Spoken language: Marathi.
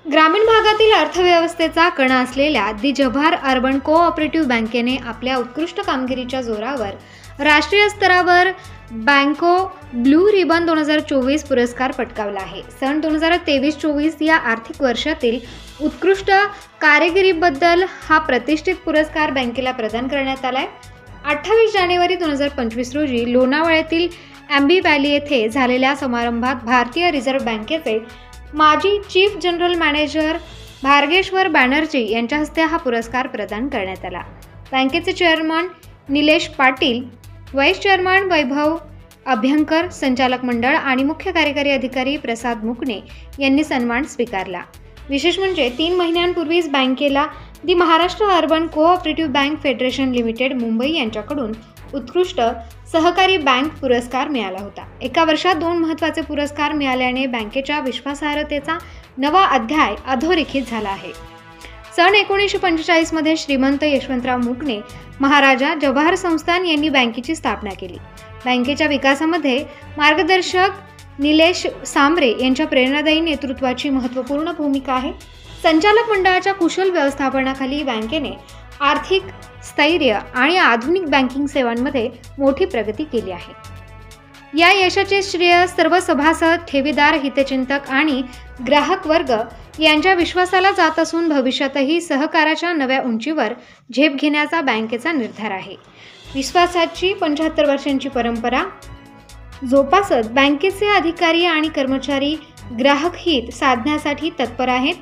ग्रामीण भागातील अर्थव्यवस्थेचा कणा असलेल्या दि जव्हार अर्बन कोऑपरेटिव्ह बँकेने आपल्या उत्कृष्ट कामगिरीच्या जोरावर राष्ट्रीय स्तरावर बँको ब्लू रिबन 2024 पुरस्कार पटकावला आहे। सन 2023-24 या आर्थिक वर्षातील उत्कृष्ट कामगिरीबद्दल हा प्रतिष्ठित पुरस्कार बँकेला प्रदान करण्यात आला आहे। 28 जानेवारी 2025 रोजी लोणावळ्यातील अँबी व्हॅली येथे झालेल्या समारंभात भारतीय रिझर्व्ह बँकेचे माजी chief general manager Bhargeshwar Banerjee यांच्या हस्ते हा पुरस्कार प्रदान करण्यात आला। बँकेचे chairman Nilesh Patil, vice chairman Vaibhav Abhyankar, संचालक मंडळ आणि मुख्य कार्यकारी अधिकारी प्रसाद मुकणे यांनी सन्मान स्वीकारला। विशेष म्हणजे 3 महिन्यांपूर्वीच बँकेला दि Maharashtra urban cooperative bank federation limited Mumbai यांच्याकडून उत्कृष्ट सहकारी बँक पुरस्कार मिळाला होता। एका वर्षात 2 महत्त्वाचे पुरस्कार मिळाल्याने बँकेच्या विश्वासार्हतेचा नवा अध्याय अधोरेखित झाला आहे। सन 1945 मध्ये श्रीमंत यशवंतराव मुकणे महाराजा जवाहर संस्थान यांनी बँकेची स्थापना केली। बँकेच्या विकासामध्ये मार्गदर्शक निलेश सांबरे यांच्या प्रेरणादायी नेतृत्वाची महत्त्वपूर्ण भूमिका आहे। संचालक मंडळाच्या कुशल व्यवस्थापनाखाली बँकेने आर्थिक स्थैर्य आणि आधुनिक बँकिंग सेवांमध्ये मोठी प्रगती केली आहे। या यशाचे श्रेय सर्व सभासद, ठेवीदार, हितचिंतक आणि ग्राहक वर्ग यांच्या विश्वासाला जात असून भविष्यातही सहकाराच्या नव्या उंचीवर झेप घेण्याचा बँकेचा निर्धार आहे। विश्वासाची 75 वर्षांची परंपरा जोपासत बँकेचे अधिकारी आणि कर्मचारी ग्राहक हित साधण्यासाठी तत्पर आहेत।